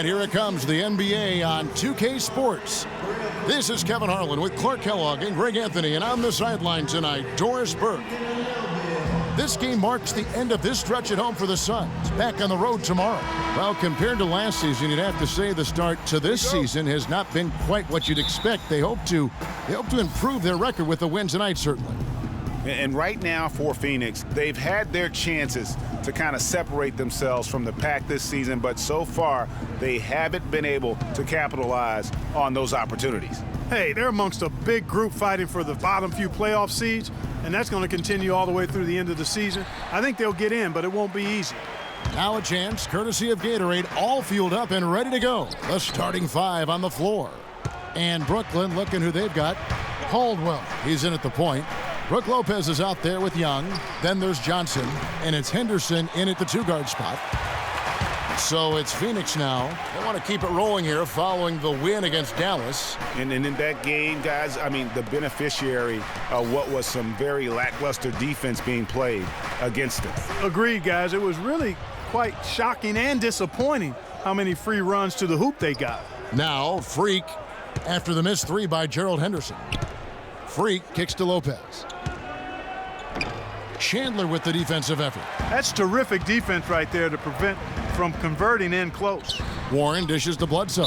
And here it comes, the NBA on 2K Sports. This is Kevin Harlan with Clark Kellogg and Greg Anthony, and on the sideline tonight, Doris Burke. This game marks the end of this stretch at home for the Suns. Back on the road tomorrow. Well, compared to last season, you'd have to say the start to this season has not been quite what you'd expect. They hope to improve their record with a win tonight, certainly. And right now for Phoenix, they've had their chances to kind of separate themselves from the pack this season, but so far they haven't been able to capitalize on those opportunities. Hey, they're amongst a big group fighting for the bottom few playoff seeds, and that's going to continue all the way through the end of the season. I think they'll get in, but it won't be easy. Now a chance, courtesy of Gatorade, all fueled up and ready to go. The starting five on the floor. And Brooklyn looking who they've got. Caldwell, he's in at the point. Brook Lopez is out there with Young. Then there's Johnson, and it's Henderson in at the two-guard spot. So it's Phoenix now. They want to keep it rolling here following the win against Dallas. And in that game, guys, I mean, the beneficiary of what was some very lackluster defense being played against them. Agreed, guys. It was really quite shocking and disappointing how many free runs to the hoop they got. Now, Freak after the missed three by Gerald Henderson. Freak kicks to Lopez. Chandler with the defensive effort. That's terrific defense right there to prevent from converting in close. Warren dishes to Bledsoe.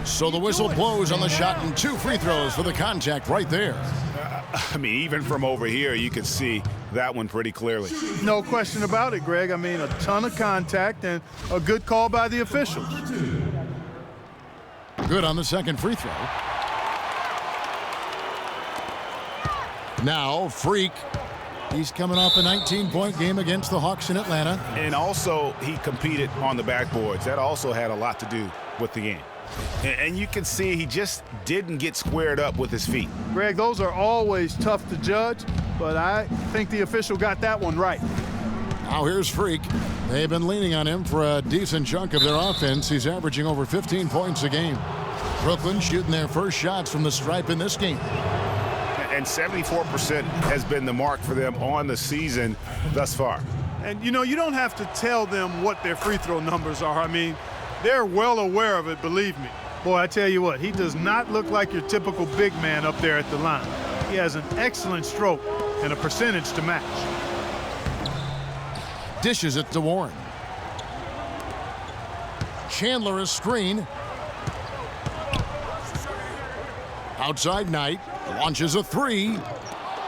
So the whistle blows on the shot and 2 free throws for the contact right there. I mean, even from over here, you can see that one pretty clearly. No question about it, Greg. I mean, a ton of contact and a good call by the officials. Good on the second free throw. Now, Freak. He's coming off a 19-point game against the Hawks in Atlanta. And also, he competed on the backboards. That also had a lot to do with the game. And you can see he just didn't get squared up with his feet. Greg, those are always tough to judge, but I think the official got that one right. Now here's Freak. They've been leaning on him for a decent chunk of their offense. He's averaging over 15 points a game. Brooklyn shooting their first shots from the stripe in this game. And 74% has been the mark for them on the season thus far. And, you know, you don't have to tell them what their free throw numbers are. I mean, they're well aware of it, believe me. Boy, I tell you what, he does not look like your typical big man up there at the line. He has an excellent stroke and a percentage to match. Dishes it to Warren. Chandler a screen. Outside Knight. Launches a three.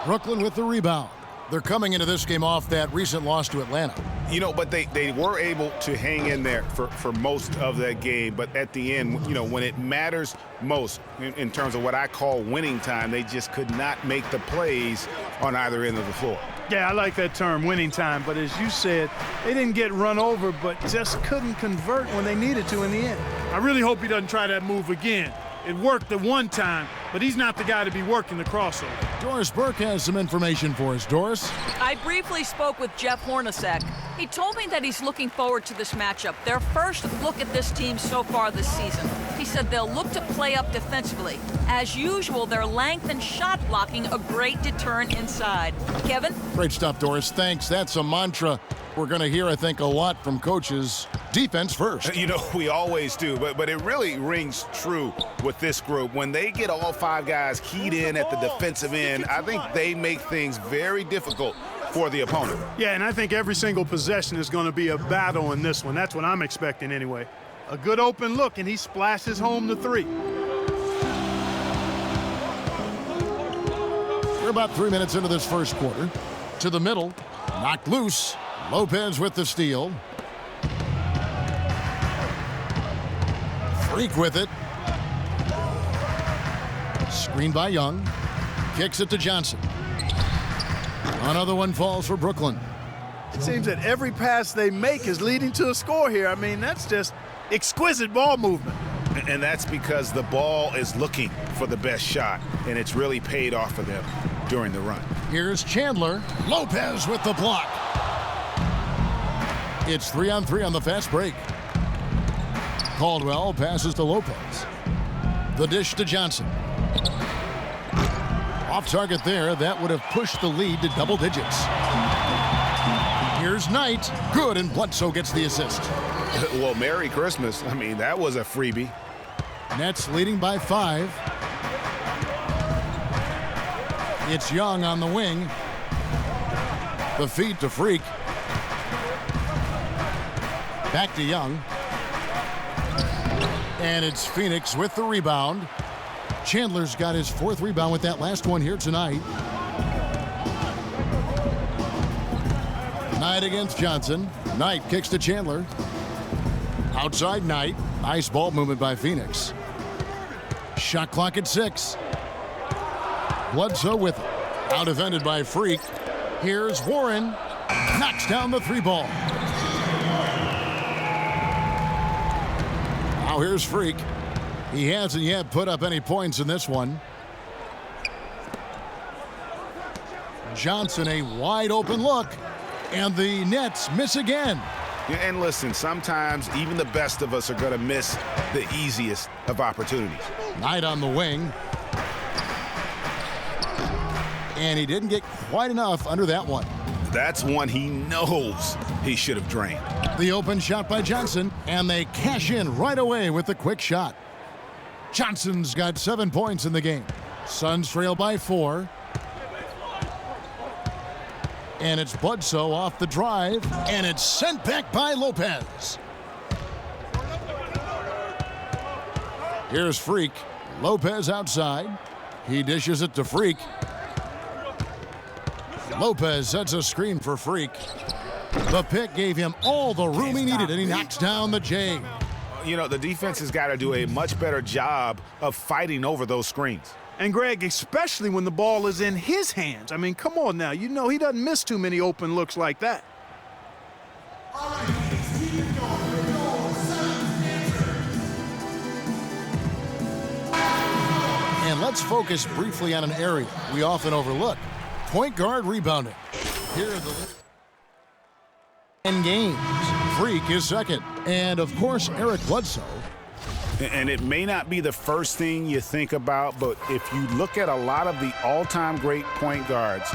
Brooklyn with the rebound. They're coming into this game off that recent loss to Atlanta. You know, but they were able to hang in there for most of that game. But at the end, you know, when it matters most in terms of what I call winning time, they just could not make the plays on either end of the floor. Yeah, I like that term, winning time. But as you said, they didn't get run over, but just couldn't convert when they needed to in the end. I really hope he doesn't try that move again. It worked the one time, but he's not the guy to be working the crossover. Doris Burke has some information for us. Doris? I briefly spoke with Jeff Hornacek. He told me that he's looking forward to this matchup, their first look at this team so far this season. He said they'll look to play up defensively. As usual, their length and shot blocking a great deterrent inside. Kevin? Great stuff, Doris. Thanks. That's a mantra we're going to hear, I think, a lot from coaches. Defense first. You know, we always do, but it really rings true with this group. When they get all 5 guys keyed in at the defensive end, I think they make things very difficult for the opponent. Yeah, and I think every single possession is going to be a battle in this one. That's what I'm expecting anyway. A good open look, and he splashes home the 3. We're about 3 minutes into this first quarter. To the middle, knocked loose. Lopez with the steal. Freak with it. Screened by Young. Kicks it to Johnson. Another one falls for Brooklyn. It seems that every pass they make is leading to a score here. I mean, that's just exquisite ball movement. And that's because the ball is looking for the best shot, and it's really paid off for them during the run. Here's Chandler. Lopez with the block. It's 3-on-3 on the fast break. Caldwell passes to Lopez. The dish to Johnson. Off target there. That would have pushed the lead to double digits. Here's Knight. Good, and Bledsoe gets the assist. Well, Merry Christmas. I mean, that was a freebie. Nets leading by 5. It's Young on the wing. The feed to Freak. Back to Young. And it's Phoenix with the rebound. Chandler's got his 4th rebound with that last one here tonight. Knight against Johnson. Knight kicks to Chandler. Outside Knight. Nice ball movement by Phoenix. Shot clock at 6. Bledsoe with it. Out defended by Freak. Here's Warren. Knocks down the 3 ball. Now here's Freak. He hasn't yet put up any points in this one. Johnson, a wide open look. And the Nets miss again. Yeah, and listen, sometimes even the best of us are going to miss the easiest of opportunities. Knight on the wing. And he didn't get quite enough under that one. That's one he knows he should have drained. The open shot by Johnson, and they cash in right away with the quick shot. Johnson's got 7 points in the game. Suns trail by 4. And it's Bledsoe off the drive, and it's sent back by Lopez. Here's Freak. Lopez outside. He dishes it to Freak. Lopez sets a screen for Freak. The pick gave him all the room he needed, and he knocks down the J. You know, the defense has got to do a much better job of fighting over those screens. And Greg, especially when the ball is in his hands. I mean, come on now. You know he doesn't miss too many open looks like that. And let's focus briefly on an area we often overlook. Point guard rebounding. Here are the 10 games. Freak is second. And, of course, Eric Bledsoe. And it may not be the first thing you think about, but if you look at a lot of the all-time great point guards,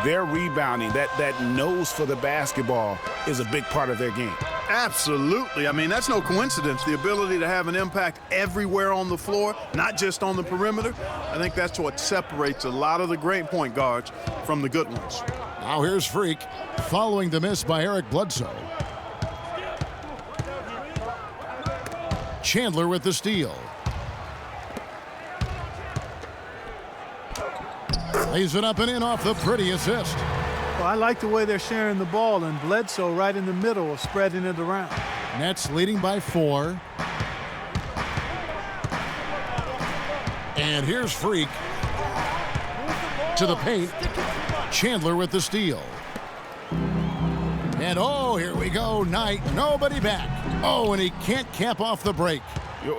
their rebounding, that nose for the basketball is a big part of their game. Absolutely. I mean, that's no coincidence. The ability to have an impact everywhere on the floor, not just on the perimeter. I think that's what separates a lot of the great point guards from the good ones. Now here's Freak, following the miss by Eric Bledsoe. Chandler with the steal. Lays it up and in off the pretty assist. Well, I like the way they're sharing the ball, and Bledsoe right in the middle of spreading it around. Nets leading by 4. And here's Freak to the paint. Chandler with the steal. And oh, here we go. Knight, nobody back. Oh, and he can't cap off the break.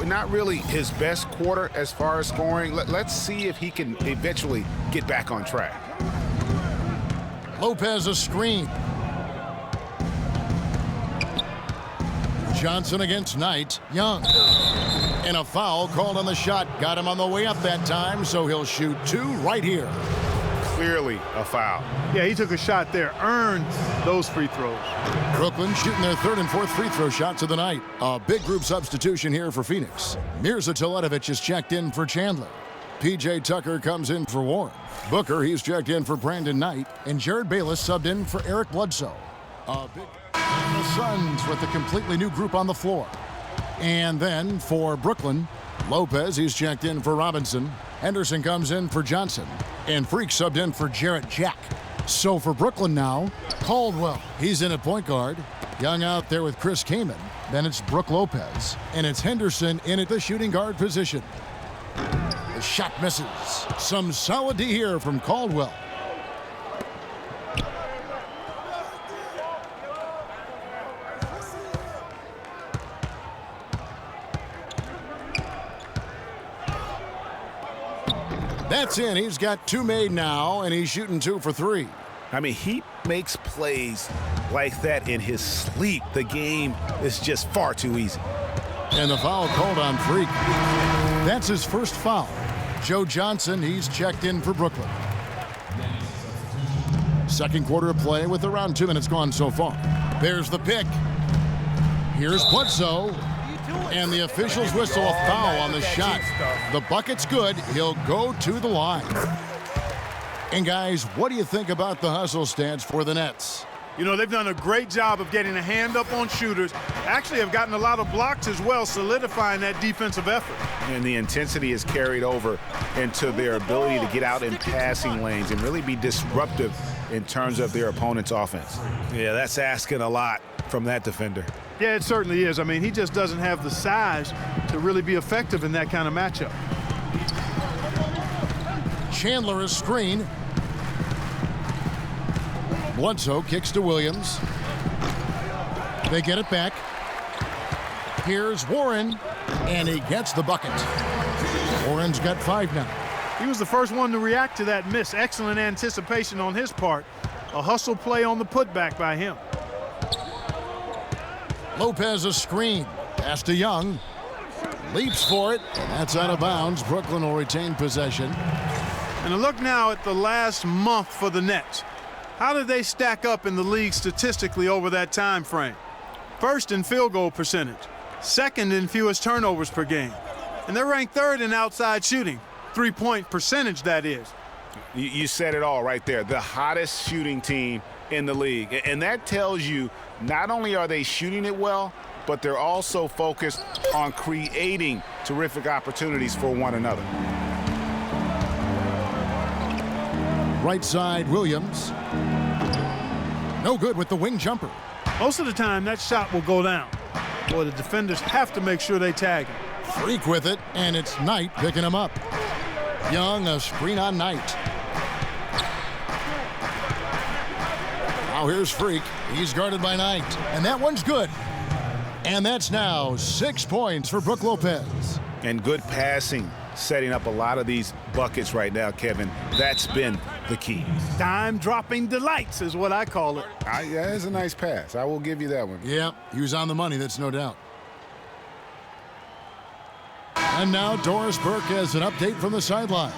Not really his best quarter as far as scoring. Let's see if he can eventually get back on track. Lopez a screen. Johnson against Knight. Young. And a foul called on the shot. Got him on the way up that time, so he'll shoot 2 right here. Clearly a foul. Yeah, he took a shot there, earned those free throws. Brooklyn shooting their 3rd and 4th free throw shots of the night. A big group substitution here for Phoenix. Mirza Teletovic is checked in for Chandler. P.J. Tucker comes in for Warren. Booker, he's checked in for Brandon Knight. And Jared Bayless subbed in for Eric Bledsoe. The Suns with a completely new group on the floor. And then for Brooklyn, Lopez, he's checked in for Robinson. Henderson comes in for Johnson. And Freak subbed in for Jarrett Jack. So for Brooklyn now, Caldwell, he's in at point guard. Young out there with Chris Kaman. Then it's Brook Lopez. And it's Henderson in at the shooting guard position. The shot misses. Some solid D here from Caldwell. That's in. He's got 2 made now, and he's shooting 2 for 3. I mean, he makes plays like that in his sleep. The game is just far too easy. And the foul called on Freak. That's his first foul. Joe Johnson, he's checked in for Brooklyn. Second quarter of play with around 2 minutes gone so far. There's the pick. Here's Bledsoe. And the officials whistle a foul on the shot. The bucket's good. He'll go to the line. And guys, what do you think about the hustle stance for the Nets? You know, they've done a great job of getting a hand up on shooters. Actually have gotten a lot of blocks as well, solidifying that defensive effort. And the intensity is carried over into their ability to get out in passing lanes and really be disruptive in terms of their opponent's offense. Yeah, that's asking a lot from that defender. Yeah, it certainly is. I mean, he just doesn't have the size to really be effective in that kind of matchup. Chandler is screen. Bledsoe kicks to Williams. They get it back. Here's Warren, and he gets the bucket. Warren's got 5 now. He was the first one to react to that miss. Excellent anticipation on his part. A hustle play on the putback by him. Lopez a screen. Pass to Young. Leaps for it. That's out of bounds. Brooklyn will retain possession. And a look now at the last month for the Nets. How did they stack up in the league statistically over that time frame? First in field goal percentage, second in fewest turnovers per game, and they're ranked third in outside shooting, 3-point percentage that is. You said it all right there. The hottest shooting team in the league, and that tells you not only are they shooting it well, but they're also focused on creating terrific opportunities for one another. Right side, Williams. No good with the wing jumper. Most of the time, that shot will go down. Boy, the defenders have to make sure they tag him. Freak with it, and it's Knight picking him up. Young, a screen on Knight. Now here's Freak. He's guarded by Knight, and that one's good. And that's now 6 points for Brook Lopez. And good passing, setting up a lot of these buckets right now, Kevin. That's been the key. Dime-dropping delights is what I call it. Yeah, it's a nice pass. I will give you that one. Yeah, he was on the money, that's no doubt. And now Doris Burke has an update from the sidelines.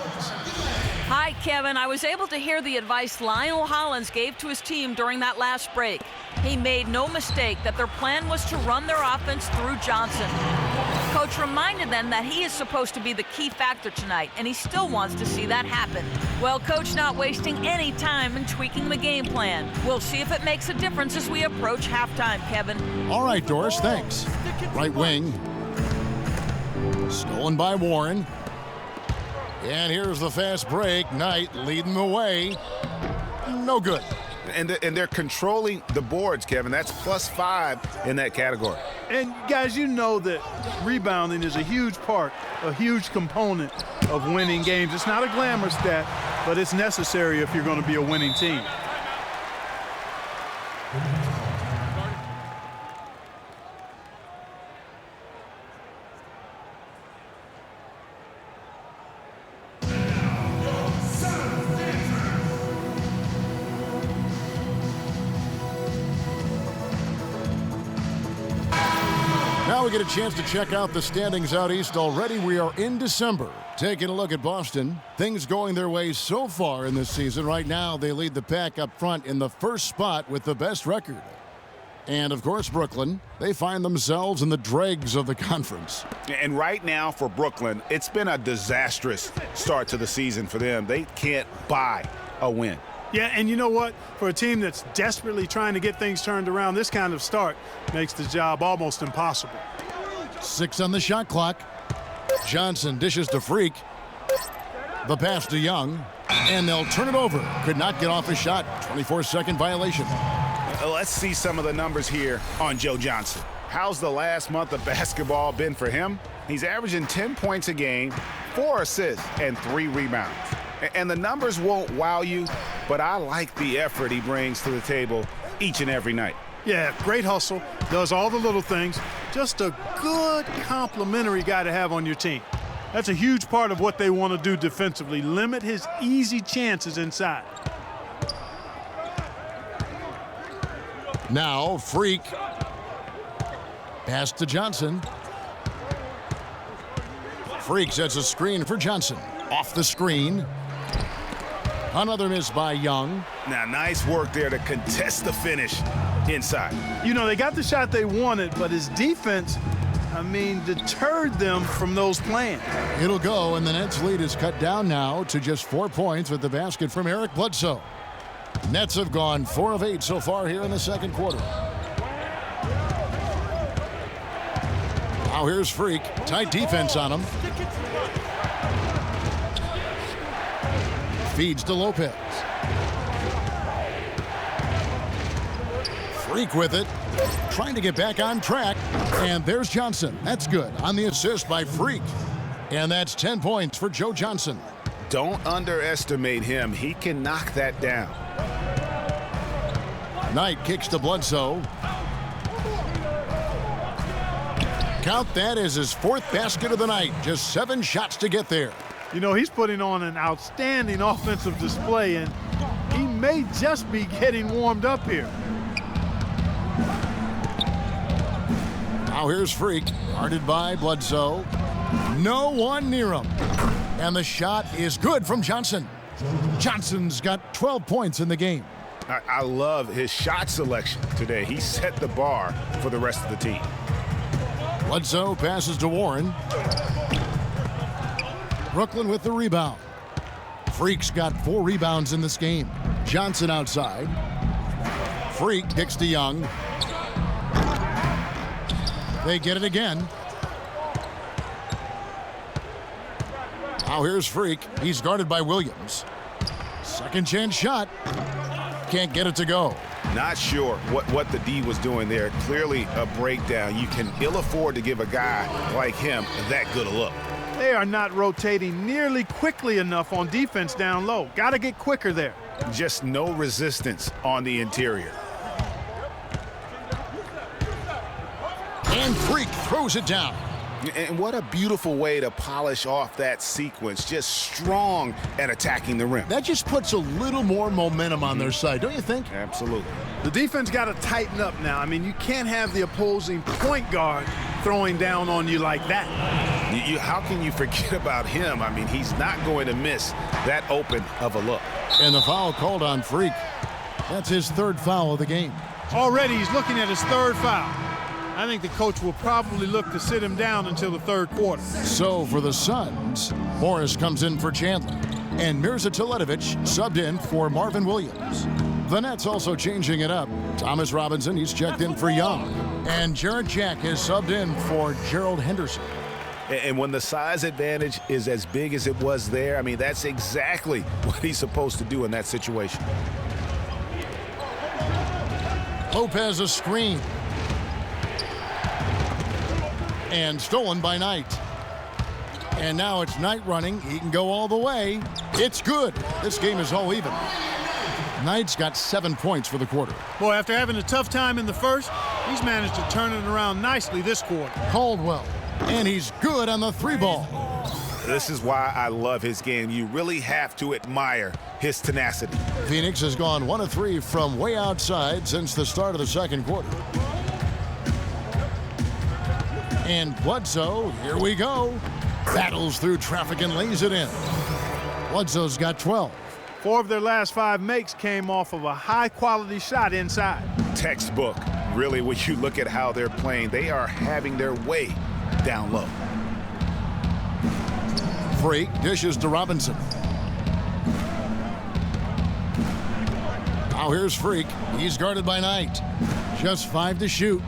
Hi, Kevin. I was able to hear the advice Lionel Hollins gave to his team during that last break. He made no mistake that their plan was to run their offense through Johnson. Coach reminded them that he is supposed to be the key factor tonight, and he still wants to see that happen. Well, Coach not wasting any time in tweaking the game plan. We'll see if it makes a difference as we approach halftime, Kevin. All right, Doris, thanks. Right wing. Stolen by Warren. And here's the fast break. Knight leading the way. No good. And they're controlling the boards, Kevin. That's +5 in that category. And guys, you know that rebounding is a huge part, a huge component of winning games. It's not a glamour stat, but it's necessary if you're going to be a winning team. Now we get a chance to check out the standings out east. Already we are in December. Taking a look at Boston. Things going their way so far in this season. Right now they lead the pack up front in the first spot with the best record. And of course Brooklyn, they find themselves in the dregs of the conference. And right now for Brooklyn, it's been a disastrous start to the season for them. They can't buy a win. Yeah, and you know what? For a team that's desperately trying to get things turned around, this kind of start makes the job almost impossible. 6 on the shot clock. Johnson dishes to Freak. The pass to Young. And they'll turn it over. Could not get off a shot. 24-second violation. Let's see some of the numbers here on Joe Johnson. How's the last month of basketball been for him? He's averaging 10 points a game, 4 assists, and 3 rebounds. And the numbers won't wow you, but I like the effort he brings to the table each and every night. Yeah, great hustle, does all the little things. Just a good complimentary guy to have on your team. That's a huge part of what they want to do defensively, limit his easy chances inside. Now Freak. Pass to Johnson. Freak sets a screen for Johnson. Off the screen. Another miss by Young. Now, nice work there to contest the finish inside. You know, they got the shot they wanted, but his defense, deterred them from those plans. It'll go, and the Nets' lead is cut down now to just 4 points with the basket from Eric Bledsoe. Nets have gone 4 of 8 so far here in the second quarter. Now here's Freak. Tight defense on him. Feeds to Lopez. Freak with it. Trying to get back on track. And there's Johnson. That's good on the assist by Freak. And that's 10 points for Joe Johnson. Don't underestimate him. He can knock that down. Knight kicks to Bledsoe. Count that as his 4th basket of the night. Just 7 shots to get there. You know, he's putting on an outstanding offensive display, and he may just be getting warmed up here. Now here's Freak, guarded by Bledsoe. No one near him. And the shot is good from Johnson. Johnson's got 12 points in the game. I love his shot selection today. He set the bar for the rest of the team. Bledsoe passes to Warren. Brooklyn with the rebound. Freak's got 4 rebounds in this game. Johnson outside. Freak kicks to Young. They get it again. Now here's Freak. He's guarded by Williams. Second chance shot. Can't get it to go. Not sure what the D was doing there. Clearly a breakdown. You can ill afford to give a guy like him that good a look. They are not rotating nearly quickly enough on defense down low. Got to get quicker there. Just no resistance on the interior. And Freak throws it down. And what a beautiful way to polish off that sequence. Just strong at attacking the rim. That just puts a little more momentum on their side, don't you think? Absolutely. The defense got to tighten up now. You can't have the opposing point guard throwing down on you like that. How can you forget about him? He's not going to miss that open of a look. And the foul called on Freak. That's his 3rd foul of the game. Already he's looking at his 3rd foul. I think the coach will probably look to sit him down until the 3rd quarter. So for the Suns, Morris comes in for Chandler. And Mirza Teletovic subbed in for Marvin Williams. The Nets also changing it up. Thomas Robinson, he's checked in for Young. And Jarrett Jack is subbed in for Gerald Henderson. And when the size advantage is as big as it was there, that's exactly what he's supposed to do in that situation. Lopez a screen. And stolen by Knight. And now it's Knight running. He can go all the way. It's good. This game is all even. Knight's got 7 points for the quarter. Boy, after having a tough time in the first, he's managed to turn it around nicely this quarter. Caldwell. And he's good on the 3-ball. This is why I love his game. You really have to admire his tenacity. Phoenix has gone 1 of 3 from way outside since the start of the second quarter. And Bledsoe, here we go. Battles through traffic and lays it in. Bledsoe's got 12. 4 of their last 5 makes came off of a high-quality shot inside. Textbook. Really, when you look at how they're playing, they are having their way down low. Freak dishes to Robinson. Now here's Freak. He's guarded by Knight. Just 5 to shoot.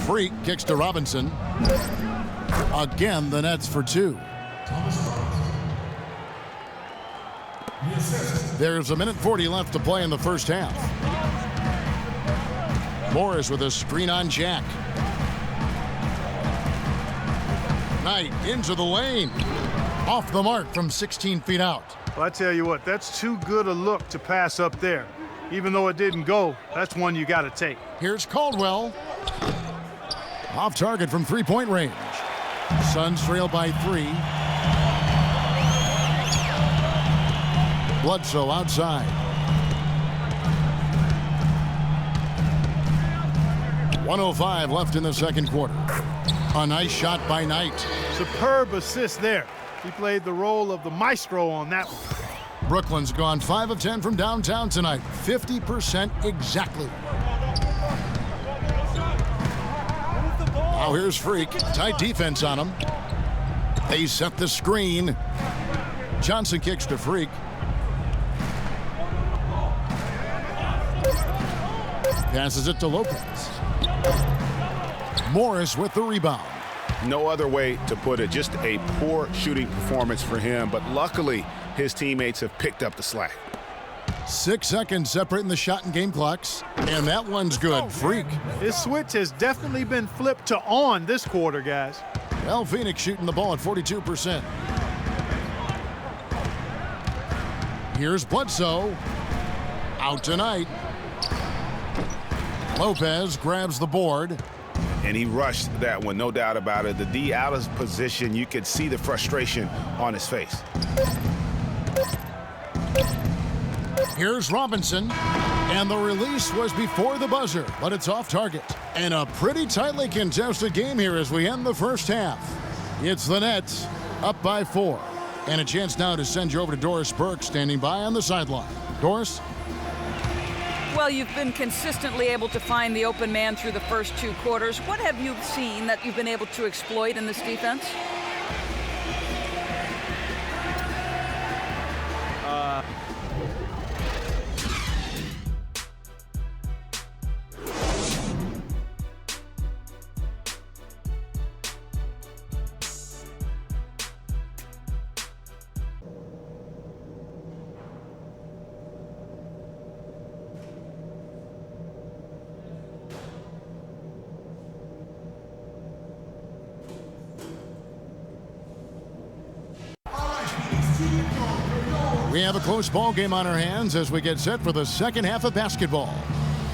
Freak kicks to Robinson. Again, the Nets for 2. There's 1:40 left to play in the first half. Morris with a screen on Jack. Knight into the lane. Off the mark from 16 feet out. Well, I tell you what, that's too good a look to pass up there. Even though it didn't go, that's one you got to take. Here's Caldwell. Off target from 3-point range. Suns trail by 3. Bledsoe outside. 1:05 left in the second quarter. A nice shot by Knight. Superb assist there. He played the role of the maestro on that one. Brooklyn's gone 5 of 10 from downtown tonight. 50% exactly. Now here's Freak. Tight defense on him. They set the screen. Johnson kicks to Freak. Passes it to Lopez. Morris with the rebound. No other way to put it. Just a poor shooting performance for him, but luckily his teammates have picked up the slack. 6 seconds separating the shot and game clocks, and that one's good. Freak. This switch has definitely been flipped to on this quarter, guys. Well, Phoenix shooting the ball at 42%. Here's Bledsoe. Out tonight. Lopez grabs the board. And he rushed that one, no doubt about it. The D out of position, you could see the frustration on his face. Here's Robinson. And the release was before the buzzer, but it's off target. And a pretty tightly contested game here as we end the first half. It's the Nets up by 4. And a chance now to send you over to Doris Burke standing by on the sideline. Doris? Well, you've been consistently able to find the open man through the first 2 quarters. What have you seen that you've been able to exploit in this defense? We have a close ball game on our hands as we get set for the second half of basketball.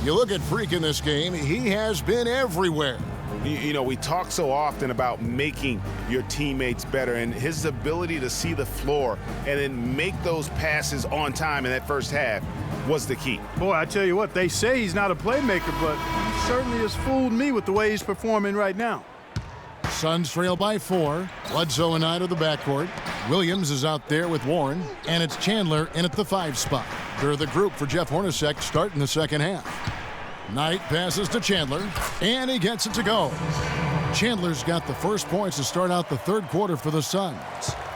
You look at Freak in this game, he has been everywhere. You know, we talk so often about making your teammates better, and his ability to see the floor and then make those passes on time in that first half was the key. Boy, I tell you what, they say he's not a playmaker, but he certainly has fooled me with the way he's performing right now. Suns trail by 4. Bledsoe and Knight of the backcourt. Williams is out there with Warren, and it's Chandler in at the 5 spot. They're the group for Jeff Hornacek starting the second half. Knight passes to Chandler, and he gets it to go. Chandler's got the first points to start out the third quarter for the Suns.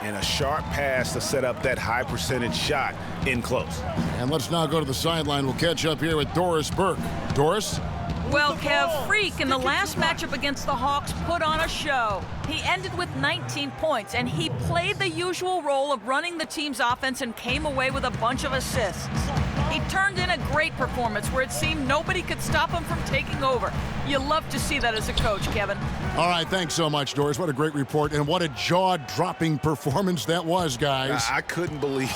And a sharp pass to set up that high percentage shot in close. And let's now go to the sideline. We'll catch up here with Doris Burke. Doris? Well, Kev, Freak in the last matchup against the Hawks put on a show. He ended with 19 points, and he played the usual role of running the team's offense and came away with a bunch of assists. He turned in a great performance where it seemed nobody could stop him from taking over. You love to see that as a coach, Kevin. All right, thanks so much, Doris. What a great report, and what a jaw-dropping performance that was, guys. I couldn't believe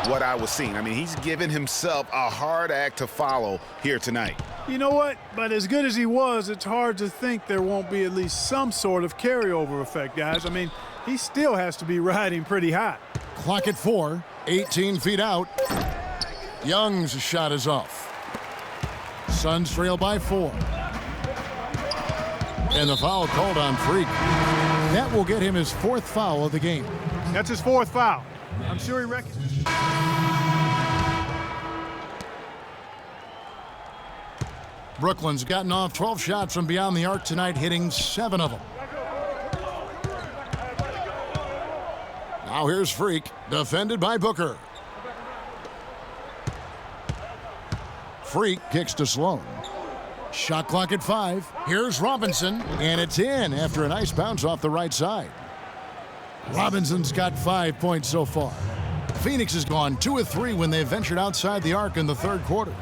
what I was seeing. I mean, he's given himself a hard act to follow here tonight. You know what? But as good as he was, it's hard to think there won't be at least some sort of carryover effect, guys. I mean, he still has to be riding pretty high. Clock at 4, 18 feet out. Young's shot is off. Suns trail by 4. And the foul called on Freak. That will get him his 4th foul of the game. That's his 4th foul. I'm sure he reckons. Brooklyn's gotten off 12 shots from beyond the arc tonight, hitting 7 of them. Now here's Freak, defended by Booker. Freak kicks to Sloan. Shot clock at 5. Here's Robinson, and it's in after a nice bounce off the right side. Robinson's got 5 points so far. Phoenix has gone 2 of 3 when they ventured outside the arc in the third quarter.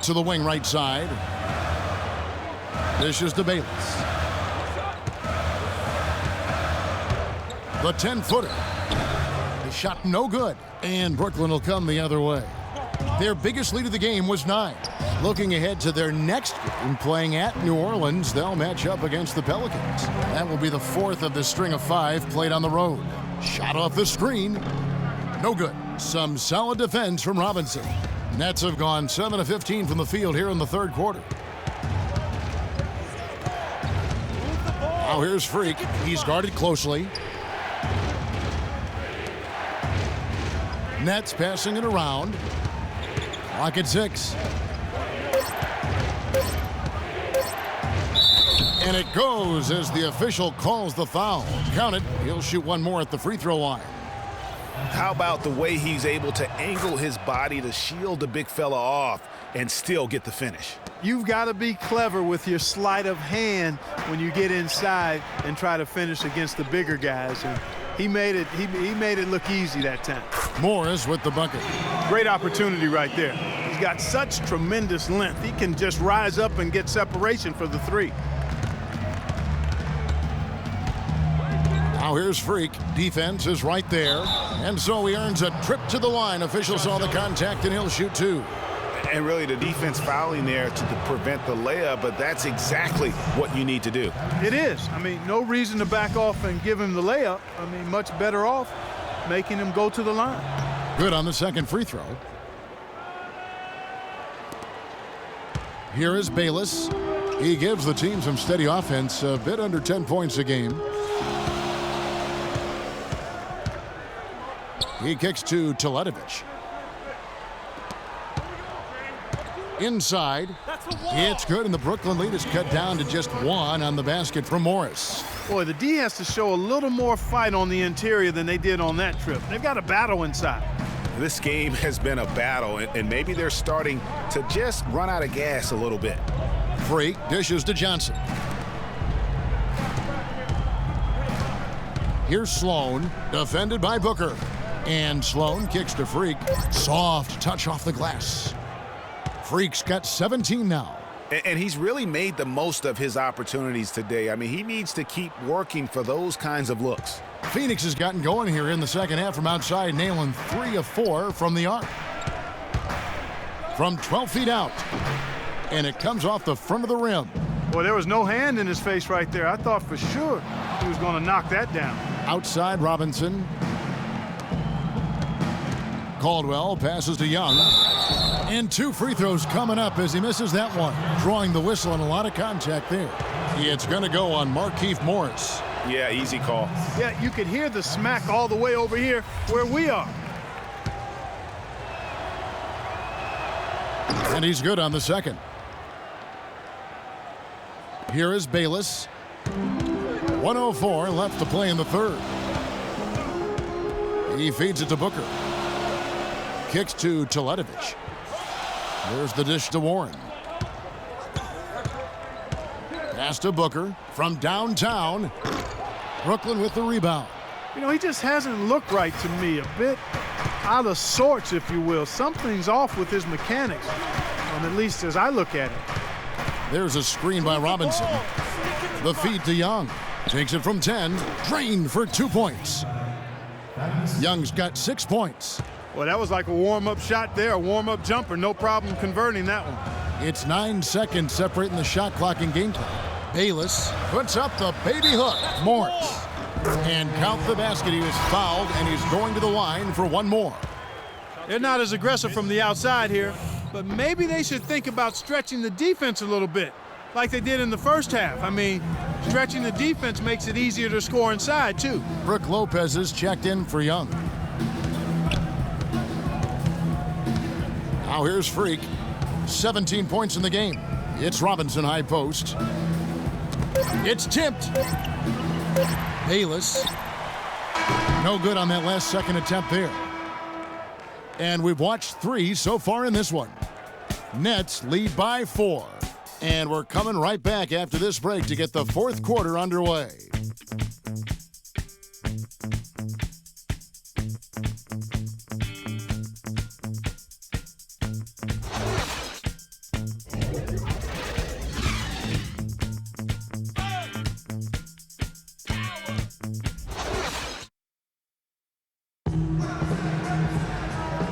To the wing right side. This is to Bayless. The 10-footer. The shot no good, and Brooklyn will come the other way. Their biggest lead of the game was 9. Looking ahead to their next game, playing at New Orleans, they'll match up against the Pelicans. That will be the 4th of the string of 5 played on the road. Shot off the screen. No good. Some solid defense from Robinson. Nets have gone 7 of 15 from the field here in the third quarter. Now here's Freak. He's guarded closely. Nets passing it around. Clock at 6. And it goes as the official calls the foul. Count it. He'll shoot one more at the free throw line. How about the way he's able to angle his body to shield the big fella off and still get the finish? You've got to be clever with your sleight of hand when you get inside and try to finish against the bigger guys. And he made it look easy that time. Morris with the bucket. Great opportunity right there. He's got such tremendous length. He can just rise up and get separation for the three. Now here's Freak. Defense is right there. And so he earns a trip to the line. Official saw the contact, and he'll shoot 2. And really the defense fouling there to prevent the layup, but that's exactly what you need to do. It is. I mean, no reason to back off and give him the layup. I mean, much better off making him go to the line. Good on the second free throw. Here is Bayless. He gives the team some steady offense, a bit under 10 points a game. He kicks to Teletovic. Inside. It's good, and the Brooklyn lead is cut down to just 1 on the basket from Morris. Boy, the D has to show a little more fight on the interior than they did on that trip. They've got a battle inside. This game has been a battle, and maybe they're starting to just run out of gas a little bit. Freak dishes to Johnson. Here's Sloan, defended by Booker. And Sloan kicks to Freak. Soft touch off the glass. Freak's got 17 now. And he's really made the most of his opportunities today. I mean, he needs to keep working for those kinds of looks. Phoenix has gotten going here in the second half from outside, nailing 3 of 4 from the arc. From 12 feet out. And it comes off the front of the rim. Boy, there was no hand in his face right there. I thought for sure he was going to knock that down. Outside Robinson. Caldwell passes to Young. And 2 free throws coming up as he misses that one. Drawing the whistle and a lot of contact there. It's going to go on Markieff Morris. Yeah, easy call. Yeah, you could hear the smack all the way over here where we are. And he's good on the second. Here is Bayless. 1:04 left to play in the third. He feeds it to Booker. Kicks to Teletovic. There's the dish to Warren. Pass to Booker from downtown. Brooklyn with the rebound. You know, he just hasn't looked right to me. A bit out of sorts, if you will. Something's off with his mechanics, at least as I look at it. There's a screen by Robinson. The feed to Young. Takes it from 10. Drained for 2 points. Young's got 6 points. Well, that was like a warm-up shot there, a warm-up jumper. No problem converting that one. It's 9 seconds separating the shot clock and game time. Bayless puts up the baby hook. Morris. And count the basket. He was fouled, and he's going to the line for one more. They're not as aggressive from the outside here, but maybe they should think about stretching the defense a little bit, like they did in the first half. I mean, stretching the defense makes it easier to score inside, too. Brook Lopez is checked in for Young. Now here's Freak. 17 points in the game. It's Robinson high post. It's tipped. Bayless. No good on that last second attempt there. And we've watched 3 so far in this one. Nets lead by 4. And we're coming right back after this break to get the fourth quarter underway.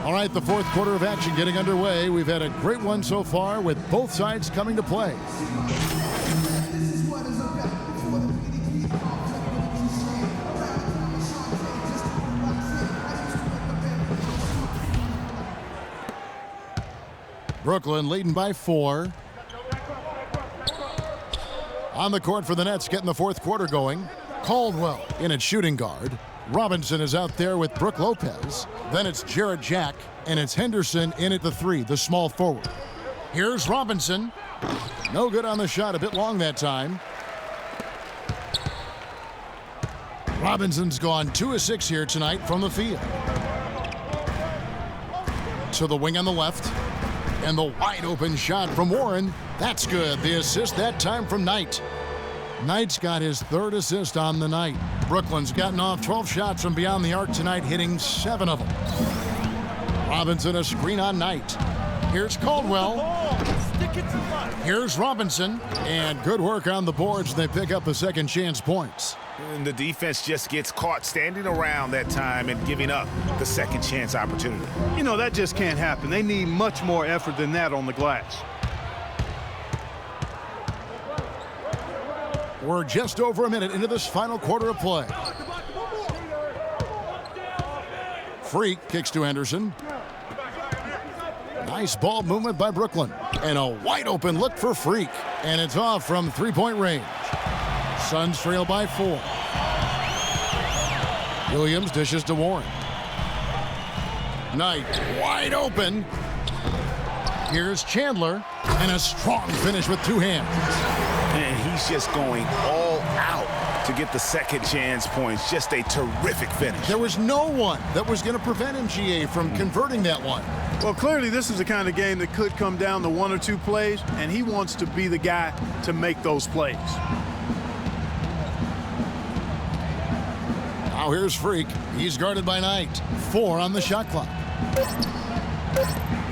All right, the fourth quarter of action getting underway. We've had a great one so far with both sides coming to play. Brooklyn leading by 4. On the court for the Nets, getting the fourth quarter going. Caldwell in at shooting guard. Robinson is out there with Brook Lopez. Then it's Jarrett Jack, and it's Henderson in at the 3, the small forward. Here's Robinson. No good on the shot, a bit long that time. Robinson's gone 2 of 6 here tonight from the field. To the wing on the left. And the wide open shot from Warren. That's good. The assist that time from Knight. Knight's got his 3rd assist on the night. Brooklyn's gotten off 12 shots from beyond the arc tonight, hitting 7 of them. Robinson a screen on Knight. Here's Caldwell. Here's Robinson. And good work on the boards. They pick up the second chance points. And the defense just gets caught standing around that time and giving up the second chance opportunity. You know, that just can't happen. They need much more effort than that on the glass. We're just over a minute into this final quarter of play. Freak kicks to Henderson. Nice ball movement by Brooklyn. And a wide open look for Freak. And it's off from 3-point range. Suns trail by 4. Williams dishes to Warren. Knight wide open. Here's Chandler. And a strong finish with 2 hands. And he's just going all out to get the second chance points. Just a terrific finish. There was no one that was going to prevent MGA from converting that one. Well, clearly this is the kind of game that could come down to 1 or 2 plays, and he wants to be the guy to make those plays. Now here's Freak. He's guarded by Knight. 4 on the shot clock.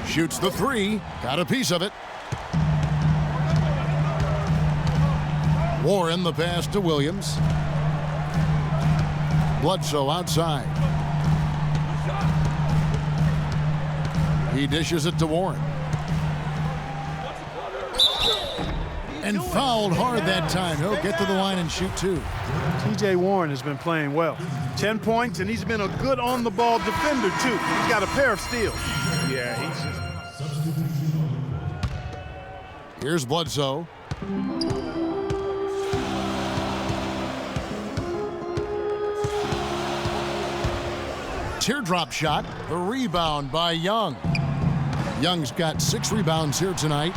Shoots the 3. Got a piece of it. Warren the pass to Williams. Bledsoe outside. He dishes it to Warren. And fouled hard that time. He'll get to the line and shoot 2. T.J. Warren has been playing well. 10 points, and he's been a good on-the-ball defender, too. He's got a pair of steals. Yeah, he's just... Here's Bledsoe. Teardrop shot. The rebound by Young. Young's got 6 rebounds here tonight.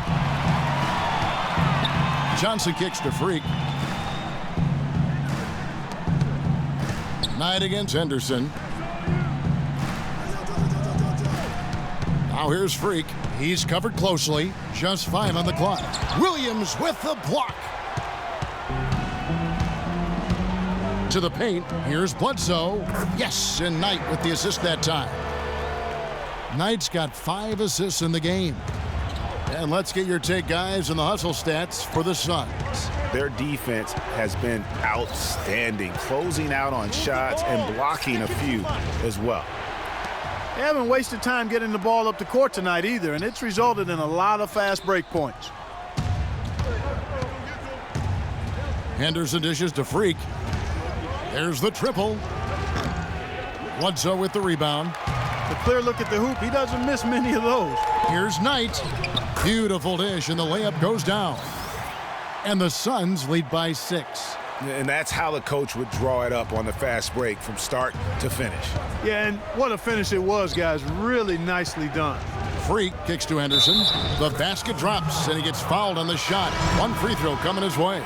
Johnson kicks to Freak. Knight against Henderson. Now here's Freak. He's covered closely. Just 5 on the clock. Williams with the block. To the paint. Here's Bledsoe. Yes, and Knight with the assist that time. Knight's got 5 assists in the game. And let's get your take, guys, on the hustle stats for the Suns. Their defense has been outstanding, closing out on shots and blocking a few as well. They haven't wasted time getting the ball up the court tonight either, and it's resulted in a lot of fast break points. Henderson dishes to Freak. There's the triple. Bledsoe with the rebound. A clear look at the hoop. He doesn't miss many of those. Here's Knight. Beautiful dish, and the layup goes down. And the Suns lead by 6. And that's how the coach would draw it up on the fast break from start to finish. Yeah, and what a finish it was, guys. Really nicely done. Freak kicks to Henderson. The basket drops, and he gets fouled on the shot. 1 free throw coming his way.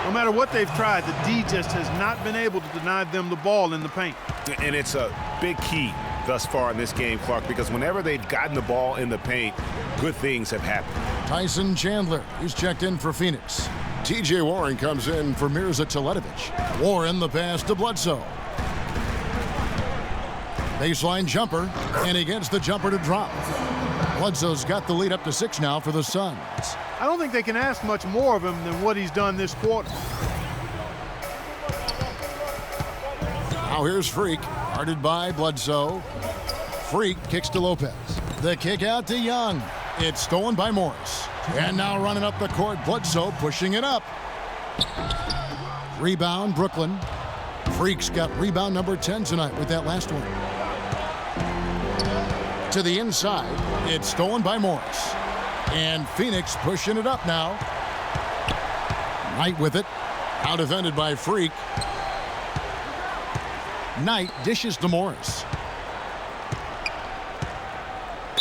No matter what they've tried, the D just has not been able to deny them the ball in the paint. And it's a big key thus far in this game, Clark, because whenever they've gotten the ball in the paint, good things have happened. Tyson Chandler, he's checked in for Phoenix. T.J. Warren comes in for Mirza Teletovic. Warren the pass to Bledsoe. Baseline jumper, and he gets the jumper to drop. Bledsoe's got the lead up to 6 now for the Suns. I don't think they can ask much more of him than what he's done this quarter. Now here's Freak, guarded by Bledsoe. Freak kicks to Lopez. The kick out to Young. It's stolen by Morris. And now running up the court, Bledsoe pushing it up. Rebound, Brooklyn. Freak's got rebound number 10 tonight with that last one. To the inside, it's stolen by Morris. And Phoenix pushing it up now. Knight with it. Out defended by Freak. Knight dishes to Morris.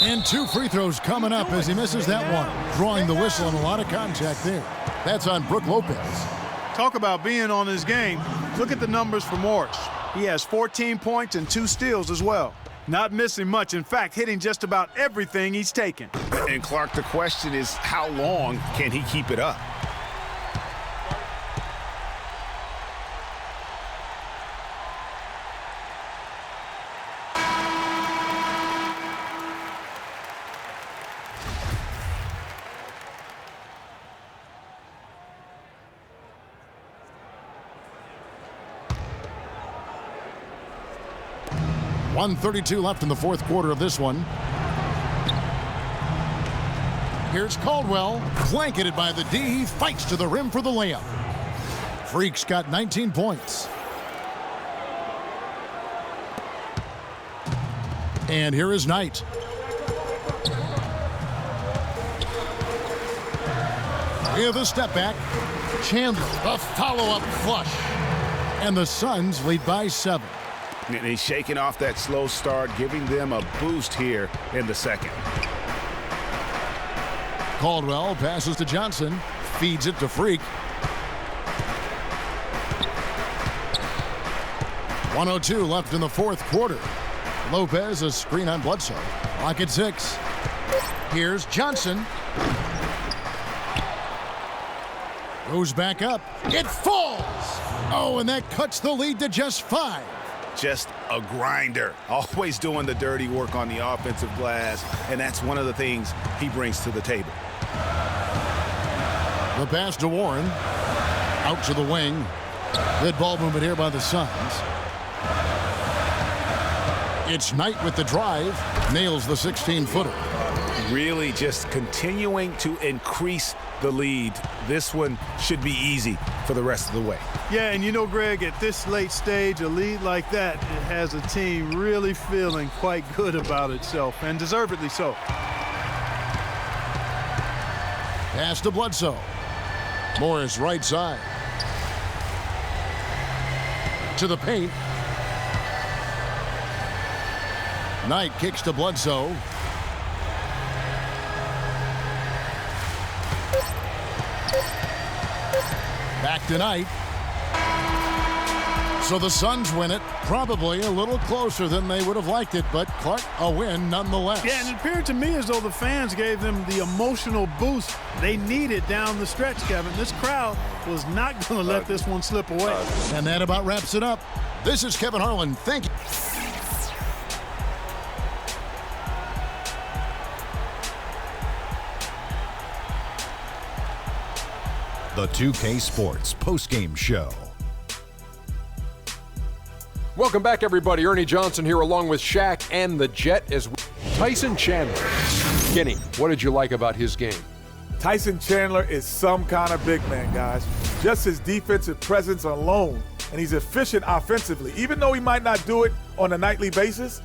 And 2 free throws coming up as he misses that one. Drawing the whistle and a lot of contact there. That's on Brook Lopez. Talk about being on his game. Look at the numbers for Morris. He has 14 points and 2 steals as well. Not missing much. In fact, hitting just about everything he's taken. And Clark, the question is, how long can he keep it up? .132 left in the fourth quarter of this one. Here's Caldwell, blanketed by the D. He fights to the rim for the layup. Freak's got 19 points. And here is Knight. With a step back. Chandler, a follow-up flush. And the Suns lead by 7. And he's shaking off that slow start, giving them a boost here in the second. Caldwell passes to Johnson, feeds it to Freak. 1:02 left in the fourth quarter. Lopez, a screen on Bledsoe. Clock at 6. Here's Johnson. Goes back up. It falls! Oh, and that cuts the lead to just 5. Just a grinder, always doing the dirty work on the offensive glass, and that's one of the things he brings to the table. The pass to Warren. Out to the wing. Good ball movement here by the Suns. It's Knight with the drive. Nails the 16-footer. Really just continuing to increase the lead. This one should be easy for the rest of the way. Yeah, and you know, Greg, at this late stage, a lead like that, it has a team really feeling quite good about itself, and deservedly so. Pass to Bledsoe. Morris right side. To the paint. Knight kicks to Bledsoe. Back to Knight. So the Suns win it, probably a little closer than they would have liked it, but Clark, a win nonetheless. Yeah, and it appeared to me as though the fans gave them the emotional boost they needed down the stretch, Kevin. This crowd was not going to let this one slip away. And that about wraps it up. This is Kevin Harlan. Thank you. The 2K Sports postgame show. Welcome back, everybody. Ernie Johnson here along with Shaq and the Jet as Tyson Chandler. Kenny, what did you like about his game? Tyson Chandler is some kind of big man, guys. Just his defensive presence alone, and he's efficient offensively. Even though he might not do it on a nightly basis,